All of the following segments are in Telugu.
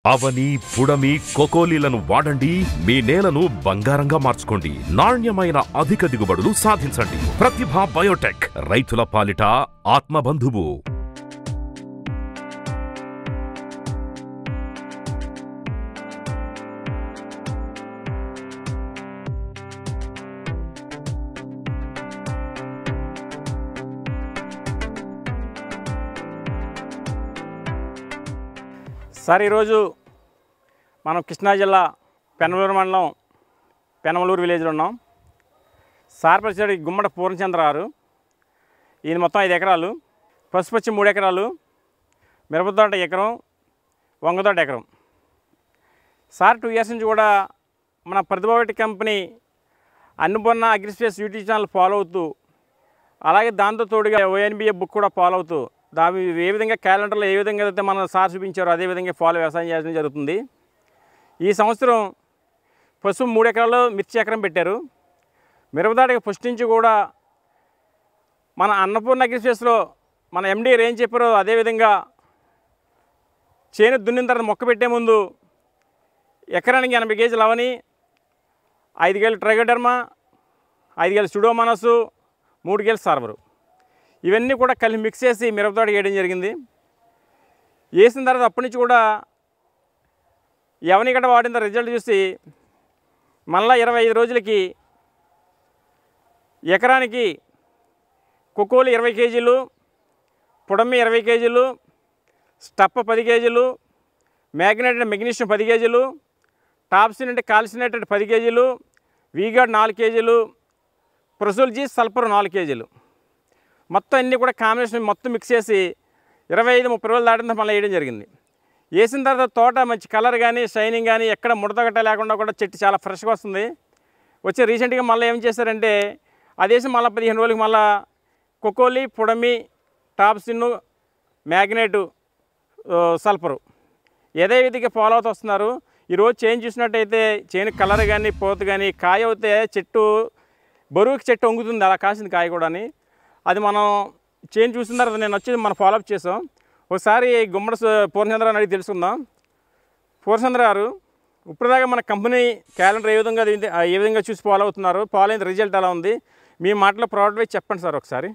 అవని, పుడమి, కొకోలీలను వాడండి. మీ నేలను బంగారంగా మార్చుకోండి. నాణ్యమైన అధిక దిగుబడులు సాధించండి. ప్రతిభ బయోటెక్, రైతుల పాలిట ఆత్మబంధువు. సార్, ఈరోజు మనం కృష్ణా జిల్లా పెనమలూరు మండలం పెనమలూరు విలేజ్లో ఉన్నాం. సార్ పరిచయం గుమ్మడి పూర్ణచంద్ర గారు. ఈయన మొత్తం 5 ఎకరాలు, పసుపు వచ్చి 3 ఎకరాలు, మిరపతోట ఎకరం, వంగతోట ఎకరం. సార్ 2 ఇయర్స్ నుంచి కూడా మన ప్రతిభావటి company Annapurna Agrispace YouTube channel follow అవుతూ, అలాగే దాంతో తోడుగా ONBA బుక్ కూడా ఫాలో అవుతూ, దాని ఏ విధంగా క్యాలెండర్లో ఏ విధంగా అయితే మన సార్ చూపించారో అదేవిధంగా ఫాలో వ్యవసాయం చేయడం జరుగుతుంది. ఈ సంవత్సరం పసుపు 3 ఎకరాల్లో మిర్చి ఎకరం పెట్టారు. మిరపదాడికి ఫస్ట్ నుంచి కూడా మన అన్నపూర్ణ అగ్రిస్పేస్లో మన MD ఏం చెప్పారో అదేవిధంగా చేను దున్నిన తర్వాత మొక్క పెట్టే ముందు ఎకరానికి 80 కేజీలు అవని, 5 కేజీలు ట్రైకోడర్మా, 5 కేజీలు సుడోమోనాస్, 3 కేజీలు సార్వరు, ఇవన్నీ కూడా కలిపి మిక్స్ చేసి మిరపతోట వేయడం జరిగింది. వేసిన తర్వాత అప్పటి నుంచి కూడా ఎవని గడ్డ వాడిన రిజల్ట్ చూసి మళ్ళీ 25 రోజులకి ఎకరానికి కొకోలి 20 కేజీలు, పుడమి 20 కేజీలు, స్టప్ 10 కేజీలు, మ్యాగ్నెట్ మెగ్నీషియం 10 కేజీలు, టాప్సిన్ అంటే కాల్సినేటెడ్ 10 కేజీలు, వీగార్డ్ 4 కేజీలు, ప్రొసోల్జీ సల్ఫర్ 4 కేజీలు, మొత్తం అన్నీ కూడా కాంబినేషన్ మొత్తం మిక్స్ చేసి 25-30 రోజులు దాటిన మళ్ళీ వేయడం జరిగింది. వేసిన తర్వాత తోట మంచి కలర్ కానీ షైనింగ్ కానీ ఎక్కడ ముడత గట్ట లేకుండా కూడా చెట్టు చాలా ఫ్రెష్గా వస్తుంది. వచ్చి రీసెంట్గా మళ్ళీ ఏం చేశారంటే అదేసి మళ్ళీ 15 రోజులకి మళ్ళీ కొకోలి, పుడమి, టాప్సిన్, మ్యాగ్నెట్, సల్ఫరు ఏదే విధంగా ఫాలో అవుతూ వస్తున్నారు. ఈరోజు చేంజ్ చూసినట్టయితే చేను కలర్ కానీ పోత కానీ కాయ అవుతే చెట్టు బరువుకి చెట్టు వంగుతుంది, అలా కాసింది కాయ కూడా. అది మనం చేంజ్ చూసిన తర్వాత నేను వచ్చి మనం ఫాలోఅప్ చేసాం. ఒకసారి గుమ్మడి పూర్ణచంద్ర అని అడిగి తెలుసుకుందాం. పూర్ణచంద్ర గారు, ఇప్పటిదాకా మన కంపెనీ క్యాలెండర్ ఏ విధంగా చూసి ఫాలో అవుతున్నారు, ఫాలో అయిన రిజల్ట్ ఎలా ఉంది, మీ మాటలో ప్రోడక్ట్ వైజ్ చెప్పండి సార్ ఒకసారి.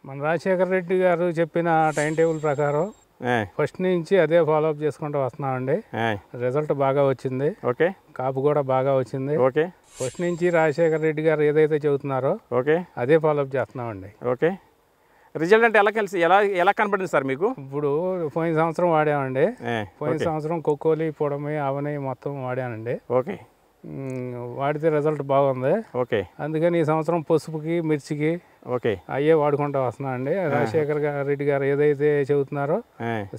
మన రాజశేఖర రెడ్డి గారు చెప్పిన టైం టేబుల్ ప్రకారం ఫస్ట్ నుంచి అదే ఫాలోఅప్ చేసుకుంటూ వస్తున్నామండి. రిజల్ట్ బాగా వచ్చింది. ఓకే. కాపు కూడా బాగా వచ్చింది. ఓకే. ఫస్ట్ నుంచి రాజశేఖర రెడ్డి గారు ఏదైతే చెబుతున్నారో ఓకే అదే ఫాలోఅప్ చేస్తున్నామండి. ఓకే. రిజల్ట్ అంటే ఎలా కనపడింది సార్ మీకు? ఇప్పుడు పోయిన సంవత్సరం వాడామండి. పోయిన సంవత్సరం కొక్కోలి, పొడమి, అవని మొత్తం వాడానండి. ఓకే. వాడితే రిజల్ట్ బాగుంది. ఓకే. అందుకని ఈ సంవత్సరం పసుపుకి, మిర్చికి ఓకే అయ్యే వాడుకుంటూ వస్తున్నాం అండి. రాజశేఖర్ రెడ్డి గారు ఏదైతే చెబుతున్నారో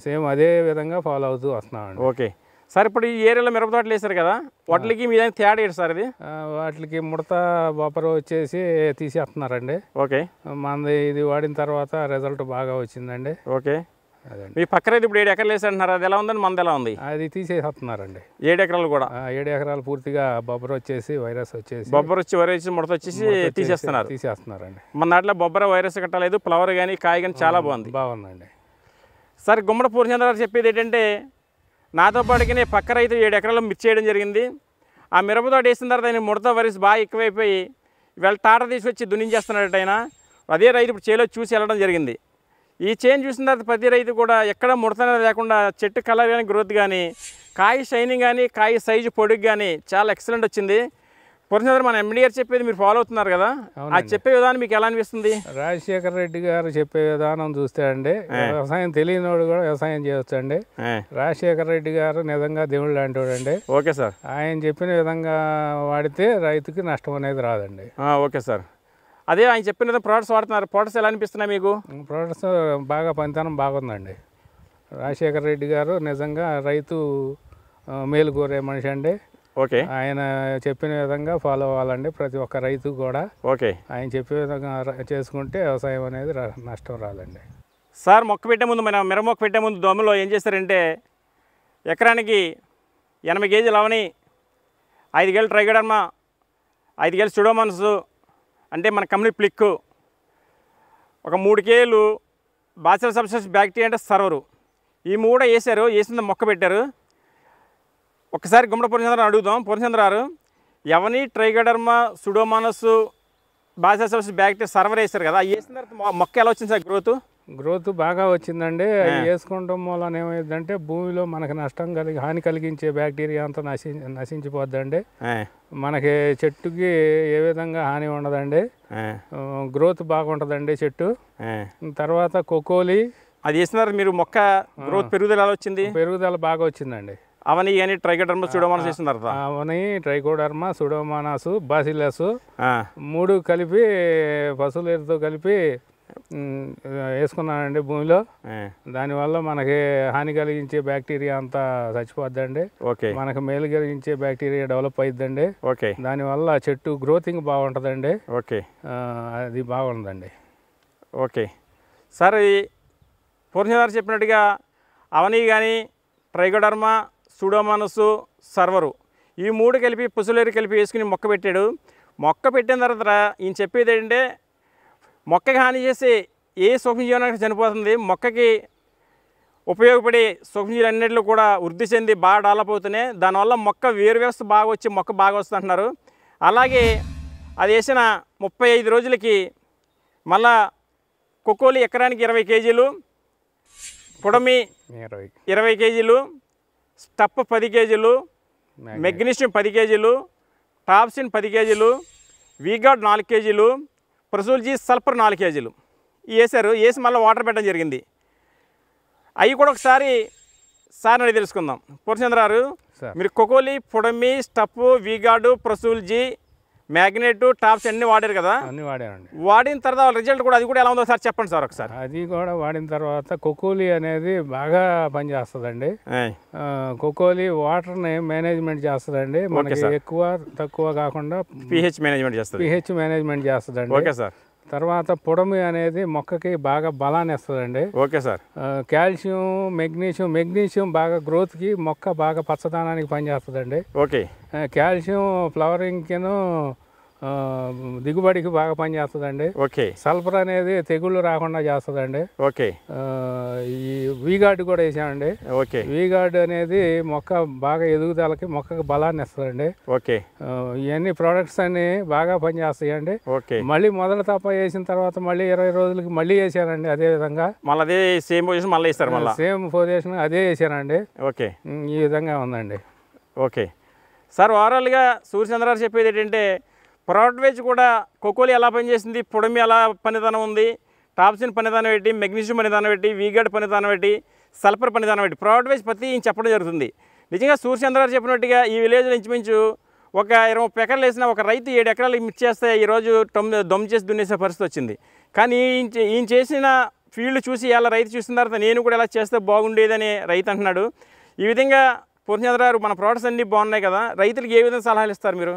సేమ్ అదే విధంగా ఫాలో అవుతూ వస్తున్నామండి. Okay sir. ఇప్పుడు ఈ ఏరియాలో మిరపతోటలు వేశారు కదా, వాటికి మీ దగ్గర తేడా ఏంటి సార్? ఇది వాటికి ముడత బొప్పర వచ్చేసి తీసేస్తున్నారండి. ఓకే. మనది ఇది వాడిన తర్వాత రిజల్ట్ బాగా వచ్చిందండి. ఓకే. మీ పక్కన ఇప్పుడు 7 ఎకరాలు వేసారంటున్నారు, అది ఎలా ఉందండి? మనది ఎలా ఉంది? అది తీసేస్తున్నారండి. 7 ఎకరాలు కూడా 7 ఎకరాలు పూర్తిగా బొబ్బర వచ్చేసి వైరస్ వచ్చేసి వైరస్ ముడత వచ్చేసి తీసేస్తున్నారండి. మన దాంట్లో బొబ్బర వైరస్ కట్టలేదు, ఫ్లవర్ కానీ కాయ కానీ చాలా బాగుందండి. సార్, గుమ్మడి పూర్ణచంద్ర గారు చెప్పేది ఏంటంటే, నాతో పాటుకి పక్క రైతు 7 ఎకరాలు మిర్చి చేయడం జరిగింది. ఆ మిరపతోట వేసిన తర్వాత ఆయన ముడత వైరస్ బాగా ఎక్కువైపోయి వీళ్ళ తాట తీసుకొచ్చి దున్నించేస్తున్నాడు ఆయన. అదే రైతు ఇప్పుడు చేలో చూసి వెళ్ళడం జరిగింది. ఈ చేంజ్ చూసిన తర్వాత ప్రతి రైతు కూడా ఎక్కడ ముడత లేకుండా చెట్టు కలర్ కానీ గ్రోత్ కానీ కాయ షైనింగ్ కానీ కాయ సైజు పొడుగు కానీ చాలా ఎక్సలెంట్ వచ్చింది. పూర్ణచంద్ర, మన MD గారు చెప్పేది మీరు ఫాలో అవుతున్నారు కదా, అది చెప్పే విధానం మీకు ఎలా అనిపిస్తుంది? రాజశేఖర రెడ్డి గారు చెప్పే విధానం చూస్తే అండి, వ్యవసాయం తెలియనివాడు కూడా వ్యవసాయం చేయొచ్చు అండి. రాజశేఖర రెడ్డి గారు నిజంగా దేవుడు లాంటి వాడు అండి. Okay sir. ఆయన చెప్పిన విధంగా వాడితే రైతుకి నష్టం అనేది రాదండి. Okay sir. అదే ఆయన చెప్పిన ప్రోడక్ట్స్ వాడుతున్నారు, ప్రోడక్ట్స్ ఎలా అనిపిస్తున్నాయి మీకు? ప్రోడక్ట్స్ బాగా పనితనం బాగుందండి. రాజశేఖర రెడ్డి గారు నిజంగా రైతు మేలు కోరే మనిషి అండి. ఓకే. ఆయన చెప్పిన విధంగా ఫాలో అవ్వాలండి ప్రతి ఒక్క రైతు కూడా. ఓకే. ఆయన చెప్పే విధంగా చేసుకుంటే వ్యవసాయం అనేది నష్టం రాదండి. సార్, మొక్క పెట్టే ముందు మన మిరప మొక్క పెట్టే ముందు దోమలో ఏం చేస్తారంటే ఎకరానికి 80 కేజీలు అవని, 5 కేజీలు ట్రైకోడర్మా, 5 కేజీలు సుడోమోనాస్ అంటే మన కంపెనీ ప్లిక్, ఒక 3 కేజీలు బాసిల్లస్ సబ్స్టిట్యూషన్ బ్యాక్టీరియా అంటే సర్వరు, ఈ 3 వేసారు. వేసిన మొక్క పెట్టారు. ఒక్కసారి గుమ్మడి పూర్ణచంద్ర అడుగుదాం. పూర్ణచంద్ర గారు, ఎవని trichoderma Pseudomonas bacillus bacteria server వేస్తారు కదా, వేసిన తర్వాత మొక్క ఎలా వచ్చింది సార్ గ్రోత్ బాగా వచ్చిందండి. అది వేసుకుంటాం మూలన ఏమైందంటే భూమిలో మనకు హాని కలిగించే బ్యాక్టీరియా అంతా నశించిపోద్దండి. మనకి చెట్టుకి ఏ విధంగా హాని ఉండదండి. గ్రోత్ బాగుంటుందండి చెట్టు. తర్వాత కోకోలి అది వేసిన తర్వాత మీరు మొక్క గ్రోత్ పెరుగుదల ఎలా వచ్చింది? పెరుగుదల బాగా వచ్చిందండి. అవని కానీ ట్రైకోడర్మా సుడోమోనాస్ వేసిన తర్వాత అవని ట్రైకోడర్మా సుడోమోనాస్ బాసిల్లస్ 3 కలిపి పశువుల ఎరుతో కలిపి వేసుకున్నానండి భూమిలో. దానివల్ల మనకి హాని కలిగించే బ్యాక్టీరియా అంతా చచ్చిపోద్దండి. మనకు మేలు కలిగించే బ్యాక్టీరియా డెవలప్ అయిద్దండి. దానివల్ల చెట్టు గ్రోతింగ్ బాగుంటుందండి. అది బాగుందండి. ఓకే సార్, పూర్ణచంద్ర చెప్పినట్టుగా అవని కానీ ట్రైకోడర్మా సుడోమోనాస్ సర్వరు ఈ 3 కలిపి పశువులేరు కలిపి వేసుకుని మొక్క పెట్టాడు. మొక్క పెట్టిన తర్వాత ఈయన చెప్పేది ఏంటంటే మొక్కకి హాని చేసి ఏ సూక్ష్మజీవనానికి చనిపోతుంది, మొక్కకి ఉపయోగపడే సూక్ష్మజీవులు అన్నింటిలో కూడా వృద్ధి చెంది బాగా డెవలప్ అవుతున్నాయి. దానివల్ల మొక్క వేరు వ్యవస్థ బాగా వచ్చి మొక్క బాగా వస్తుంది అంటున్నారు. అలాగే అది వేసిన 35 రోజులకి మళ్ళా కోకోలి ఎకరానికి 20 కేజీలు, పొడమి 20 కేజీలు, స్టప్ 10 కేజీలు, మెగ్నీషియం 10 కేజీలు, టాప్సిన్ 10 కేజీలు, వీగార్డ్ 4 కేజీలు, ప్రసూల్జీ సల్ఫర్ 4 కేజీలు వేసారు. వేసి మళ్ళీ వాటర్ పెట్టడం జరిగింది. అవి కూడా ఒకసారి సార్ అడిగి తెలుసుకుందాం. పూర్ణచంద్ర గారు, మీరు కోకోలి, పొడమి, స్టప్, వీగార్డు, ప్రసూల్జీ, మ్యాగ్నెట్, టాప్స్ అన్నీ వాడారు కదా? అన్నీ వాడానండి. వాడిన తర్వాత రిజల్ట్ కూడా అది కూడా ఎలా ఉందో సార్ చెప్పండి సార్ ఒకసారి. అది కూడా వాడిన తర్వాత కోకోలి అనేది బాగా పనిచేస్తుందండి. కోకోలి వాటర్ని మేనేజ్మెంట్ చేస్తుందండి. మనకి ఎక్కువ తక్కువ కాకుండా pH మేనేజ్మెంట్ చేస్తుందండి. Okay sir. తర్వాత పొడమి అనేది మొక్కకి బాగా బలాన్ని ఇస్తుందండి. Okay sir. కాల్షియం మెగ్నీషియం బాగా గ్రోత్కి మొక్క బాగా పచ్చదనానికి పనిచేస్తుందండి. ఓకే. కాల్షియం ఫ్లవరింగ్కిను దిగుబడికి బాగా పనిచేస్తుందండి. ఓకే. సల్ఫర్ అనేది తెగుళ్ళు రాకుండా చేస్తుందండి. ఓకే. ఈ వీగార్డ్ కూడా వేసామండి. ఓకే. వీగార్డ్ అనేది మొక్క బాగా ఎదుగుదలకి మొక్కకి బలాన్ని ఇస్తుందండి. ఓకే. ఇవన్నీ ప్రోడక్ట్స్ అన్ని బాగా పనిచేస్తాయండి. ఓకే. మళ్ళీ మొదటి తప్ప వేసిన తర్వాత మళ్ళీ 20 రోజులకి మళ్ళీ వేసానండి. అదే విధంగా మళ్ళీ అదే సేమ్ పొజిషన్ అదే వేసానండి. ఓకే. ఈ విధంగా ఉందండి. ఓకే సార్, ఓవరాల్గా సూర్యచంద్ర గారు చెప్పేది ఏంటంటే ప్రోడక్ట్ వైజ్ కూడా కోకోలి ఎలా పనిచేసింది, పొడమి ఎలా పనితనం ఉంది, టాప్సిన్ పనితనం పెట్టి, మెగ్నీషియం పనితనం పెట్టి, వీగార్డ్ పనితనం పెట్టి, సల్ఫర్ పనితనం పెట్టి ప్రోడక్ట్ వైజ్ ప్రతి చెప్పడం జరుగుతుంది. నిజంగా సూర్యచంద్ర గారు చెప్పినట్టుగా ఈ విలేజ్లో ఇంచుమించు ఒక 20-30 ఎకరాలు వేసిన ఒక రైతు 7 ఎకరాలు మిర్చి చేస్తే ఈరోజు దమ్ చేసి దున్నేసే పరిస్థితి వచ్చింది. కానీ ఈయన చేసిన ఫీల్డ్ చూసి ఇలా రైతు చూసిన తర్వాత నేను కూడా ఇలా చేస్తే బాగుండేదని రైతు అంటున్నాడు. ఈ విధంగా పూర్ణచంద్ర గారు మన ప్రోడక్ట్స్ అన్నీ బాగున్నాయి కదా, రైతులకు ఏ విధంగా సలహాలు ఇస్తారు మీరు?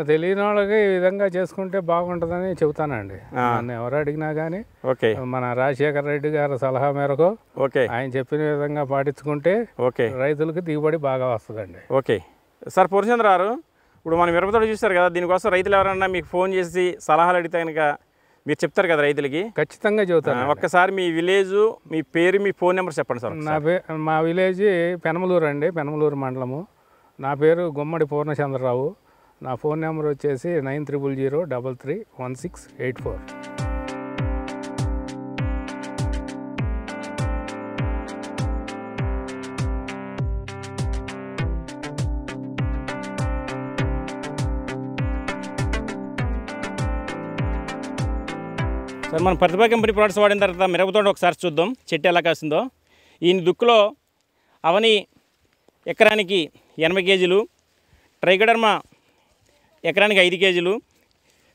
తెలియని వాళ్ళకి ఈ విధంగా చేసుకుంటే బాగుంటుందని చెబుతానండి. నన్ను ఎవరు అడిగినా కానీ మన రాజశేఖర రెడ్డి గారి సలహా మేరకు ఆయన చెప్పిన విధంగా పాటించుకుంటే రైతులకు దిగుబడి బాగా వస్తుందండి. Okay sir. పూర్ణచంద్ర గారు, ఇప్పుడు మనం మిరపతోట చూస్తారు కదా, దీనికోసం రైతులు ఎవరన్నా మీకు ఫోన్ చేసి సలహాలు అడిగితే కనుక మీరు చెప్తారు కదా రైతులకి? ఖచ్చితంగా చెబుతాను. ఒక్కసారి మీ విలేజ్, మీ పేరు, మీ ఫోన్ నెంబర్ చెప్పండి సార్. మా విలేజ్ పెనమలూరు అండి, పెనమలూరు మండలము. నా పేరు గుమ్మడి పూర్ణచంద్రరావు. నా ఫోన్ నెంబర్ వచ్చేసి 9000331684. సార్, మనం ప్రతిభా కంపెనీ ప్రోడక్ట్స్ వాడిన తర్వాత మిరపతోట ఒకసారి చూద్దాం చెట్టు ఎలా కాసిందో. ఈయన దుక్కులో అవని ఎకరానికి 80 కేజీలు, ట్రైకోడర్మా ఎకరానికి 5 కేజీలు,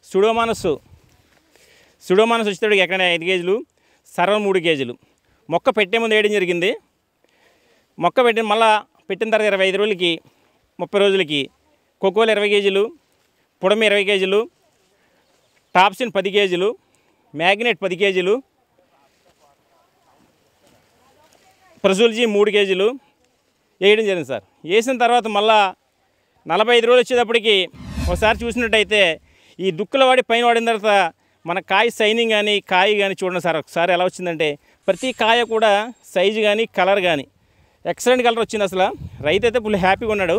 సుడోమోనాస్ వచ్చేటప్పుడు ఎకరానికి 5 కేజీలు, సర్వర్ 3 కేజీలు మొక్క పెట్టే ముందు వేయడం జరిగింది. మొక్క మళ్ళీ పెట్టిన తర్వాత 25 రోజులకి 30 రోజులకి కోకోలి 20 కేజీలు, పొడమి 20 కేజీలు, టాప్సిన్ 10 కేజీలు, మ్యాగ్నెట్ 10 కేజీలు, ప్రసూల్జీ 3 కేజీలు వేయడం జరిగింది సార్. వేసిన తర్వాత మళ్ళా 45 రోజులు వచ్చేటప్పటికి ఒకసారి చూసినట్టయితే ఈ దుక్కుల వాడి పైన వాడిన తర్వాత మన కాయ సైనింగ్ కానీ కాయ కానీ చూడండి సార్ ఒకసారి ఎలా వచ్చిందంటే ప్రతి కాయ కూడా సైజు కానీ కలర్ కానీ ఎక్సలెంట్ కలర్ వచ్చింది. అసలు రైతు అయితే ఫుల్ హ్యాపీగా ఉన్నాడు.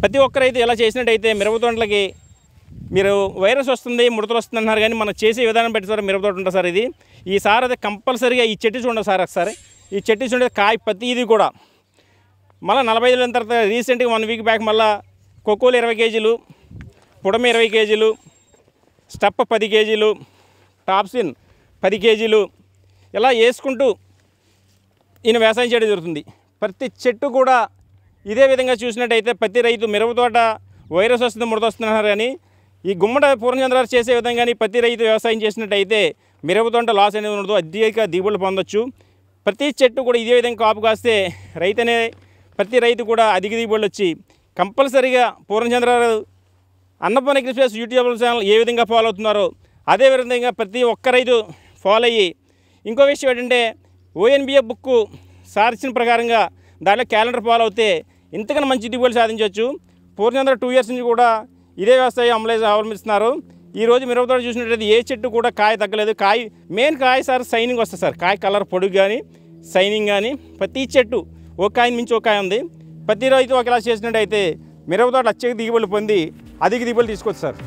ప్రతి ఒక్కరైతే ఇలా చేసినట్టయితే మిరప తోటలకి మీరు వైరస్ వస్తుంది, ముడతలు వస్తుంది అన్నారు, కానీ మనం చేసే విధానం బట్టి సార్ మిరప తోట ఉంటుంది సార్ ఇది. ఈ సార్ అయితే కంపల్సరీగా ఈ చెట్టు చూడండి సార్ ఒకసారి. ఈ చెట్టు చూడండి కాయ ప్రతిది కూడా. మళ్ళీ 45 రోజుల తర్వాత రీసెంట్గా 1 వీక్ బ్యాక్ మళ్ళీ కోకోలు 20 కేజీలు, పుడమి 20 కేజీలు, స్టప్ 10 కేజీలు, టాప్సిన్ 10 కేజీలు ఇలా వేసుకుంటూ ఈయన వ్యవసాయం చేయడం జరుగుతుంది. ప్రతి చెట్టు కూడా ఇదే విధంగా చూసినట్టయితే ప్రతి రైతు మిరప తోట వైరస్ వస్తుంది, ముడత వస్తున్నారు, కానీ ఈ గుమ్మడి పూర్ణచంద్రాలు చేసే విధంగా కానీ ప్రతి రైతు వ్యవసాయం చేసినట్టయితే మిరప తోట లాస్ అనేది ఉండదు, అధిక దిగుబడులు పొందొచ్చు. ప్రతి చెట్టు కూడా ఇదే విధంగా కాపు కాస్తే ప్రతి రైతు కూడా అధిక దిగుబడులు వచ్చి కంపల్సరీగా పూర్ణచంద్రాలు అన్నపూర్ణ అగ్రిస్పేస్ యూట్యూబ్ ఛానల్ ఏ విధంగా ఫాలో అవుతున్నారో అదే విధంగా ప్రతి ఒక్క రైతు ఫాలో అయ్యి, ఇంకో విషయం ఏంటంటే ONBF బుక్ సార్చిన ప్రకారంగా దాంట్లో క్యాలెండర్ ఫాలో అవుతే ఇంతకన్నా మంచి దిగుబడులు సాధించవచ్చు. పూర్ణచంద్ర 2 ఇయర్స్ నుంచి కూడా ఇదే వ్యవసాయం అవలంబిస్తున్నారు. ఈరోజు మిరప తోట చూసినట్టయితే ఏ చెట్టు కూడా కాయ తగ్గలేదు. మెయిన్ కాయ సార్ షైనింగ్ వస్తుంది సార్. కాయ కలర్ పొడుగు కానీ షైనింగ్ కానీ ప్రతి చెట్టు ఒక కాయని మించి ఒక కాయ ఉంది. ప్రతి రైతు ఒకలా చేసినట్టయితే మిరప తోట అత్యధిక దిగుబడులు పొంది అధిక దిగుబడులు తీసుకోవచ్చు సార్.